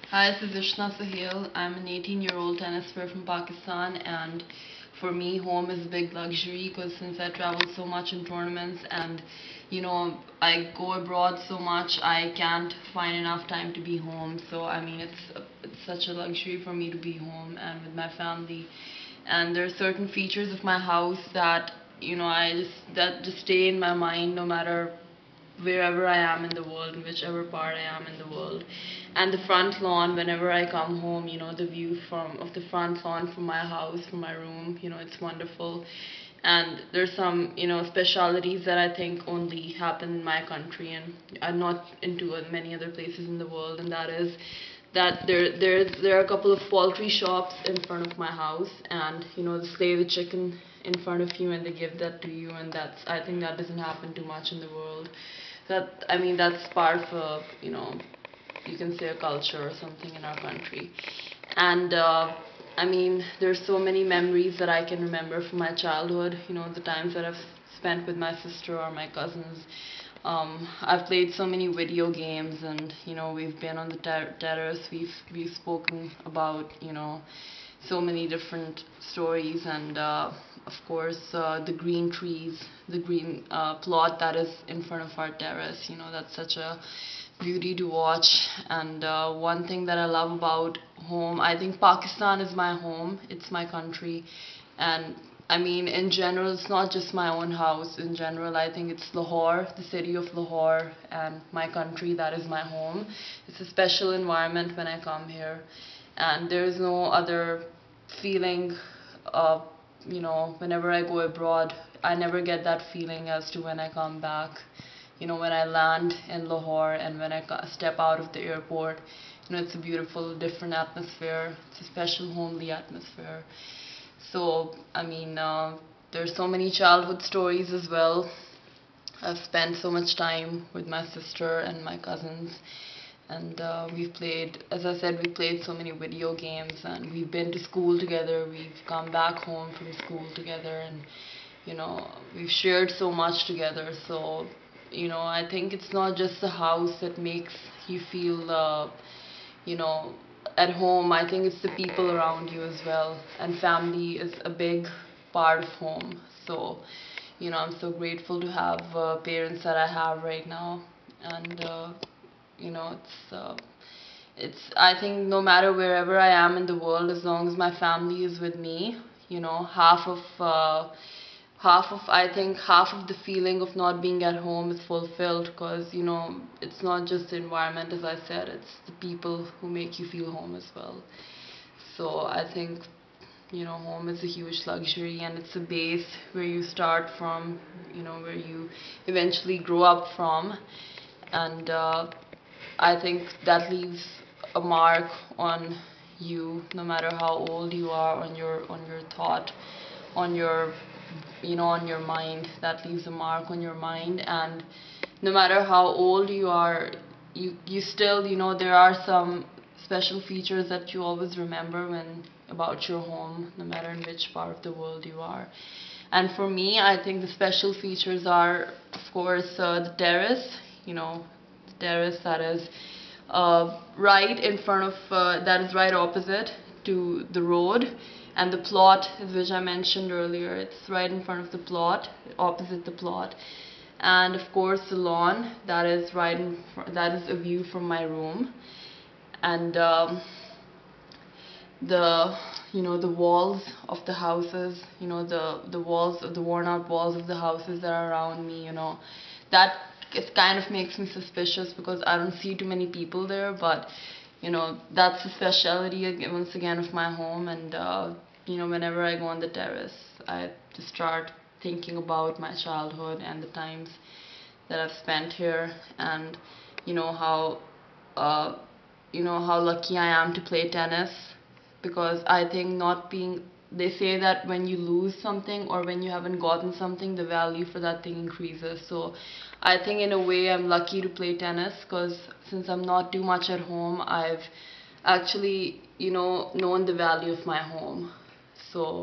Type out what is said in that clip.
Hi, this is Ushna Suhail. I'm an 18-year-old tennis player from Pakistan, and for me, home is a big luxury because since I travel so much in tournaments and I go abroad so much, I can't find enough time to be home. So I mean, it's such a luxury for me to be home and with my family. And there are certain features of my house that that just stay in my mind no matter wherever I am in the world, in whichever part I am in the world. And the front lawn, whenever I come home, the view from of the front lawn from my house, from my room, it's wonderful. And there's some, specialities that I think only happen in my country and are not into many other places in the world, and that is that there are a couple of poultry shops in front of my house, and they slay the chicken in front of you and they give that to you, and I think that doesn't happen too much in the world. I mean, that's part of you can say a culture or something in our country. And I mean, there's so many memories that I can remember from my childhood, the times that I've spent with my sister or my cousins. I've played so many video games, and we've been on the terrace. We've spoken about so many different stories, and of course the green trees, the green plot that is in front of our terrace. That's such a beauty to watch. And one thing that I love about home, I think Pakistan is my home. It's my country, and I mean, in general, it's not just my own house. In general, I think it's Lahore, the city of Lahore, and my country, that is my home. It's a special environment when I come here, and there is no other feeling. Whenever I go abroad, I never get that feeling as to when I come back. When I land in Lahore and when I step out of the airport, it's a beautiful, different atmosphere. It's a special, homely atmosphere. So, I mean, there's so many childhood stories as well. I've spent so much time with my sister and my cousins, and we've played, as I said, we played so many video games, and we've been to school together. We've come back home from school together, and we've shared so much together. So, I think it's not just the house that makes you feel, at home. I think it's the people around you as well, and family is a big part of home. So I'm so grateful to have parents that I have right now. And it's I think no matter wherever I am in the world, as long as my family is with me, I think half of the feeling of not being at home is fulfilled, because it's not just the environment, as I said, it's the people who make you feel home as well. So I think home is a huge luxury, and it's a base where you start from, where you eventually grow up from. And I think that leaves a mark on you, no matter how old you are, on your thought, on your on your mind. That leaves a mark on your mind. And no matter how old you are, you still, there are some special features that you always remember when about your home, no matter in which part of the world you are. And for me, I think the special features are, of course, the terrace. The terrace that is right in front of, that is right opposite to the road, and the plot, which I mentioned earlier, it's right in front of the plot, opposite the plot. And of course the lawn, that is that is a view from my room. And the walls of the houses, the walls, the worn out walls of the houses that are around me, that it kind of makes me suspicious because I don't see too many people there. But that's the speciality once again of my home. And whenever I go on the terrace, I just start thinking about my childhood and the times that I've spent here, and how how lucky I am to play tennis. Because I think not being, they say that when you lose something or when you haven't gotten something, the value for that thing increases. So I think in a way I'm lucky to play tennis, because since I'm not too much at home, I've actually known the value of my home. So